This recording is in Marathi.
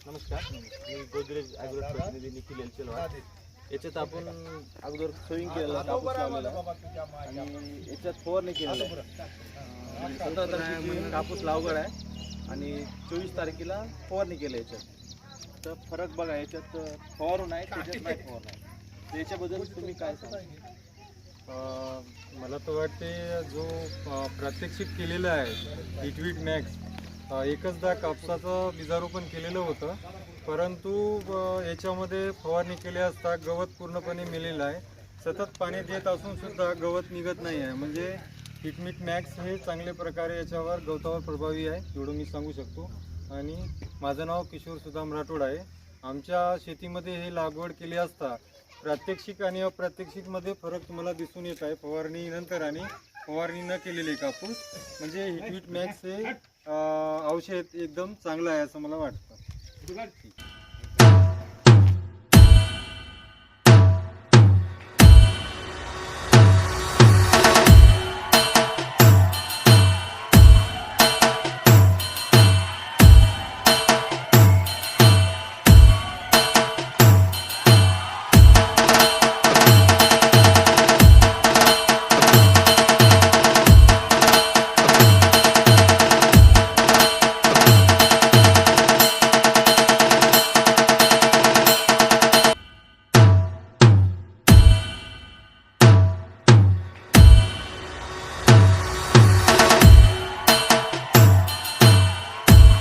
नमस्कार, मी गोदरेज ॲग्रो प्रतिनिधी निखिल एलचेलवाड. याच्यात आपण अगोदर सोईंग केलेलं कापूस लावलेला आहे आणि याच्यात फवारणी केलेलं आहे. 17 तारखेची कापूस लागवड आहे आणि 24 तारखेला फवारणी केली याच्यात. तर फरक बघा, याच्यात फवारून आहे, त्याच्यात नाही फवारणी आहे. तर याच्याबद्दल तुम्ही काय सांगा? मला तर वाटते जो प्रात्यक्षिक केलेलं आहे हिटवीट मॅक्स, एकचदा कापसाचं बीजारोपण केलेलं होतं, परंतु याच्यामध्ये फवारणी केली असता गवत पूर्णपणे मेलेलं आहे. सतत पाणी देत असून सुद्धा गवत निघत नाही आहे. म्हणजे हिटमीट मॅक्स हे चांगल्या प्रकारे याच्यावर गवतावर प्रभावी आहे, एवढं मी सांगू शकतो. आणि माझं नाव किशोर सुदाम राठोड आहे. आमच्या शेतीमध्ये हे लागवड केली असता प्रात्यक्षिक आणि अप्रात्यक्षिकमध्ये फरक तुम्हाला दिसून येत आहे. फवारणी नंतर आणि फवारणी न केलेले कापूस, म्हणजे हिटवीट मॅक्स हे औषध एकदम चांगलं आहे असं मला वाटतं.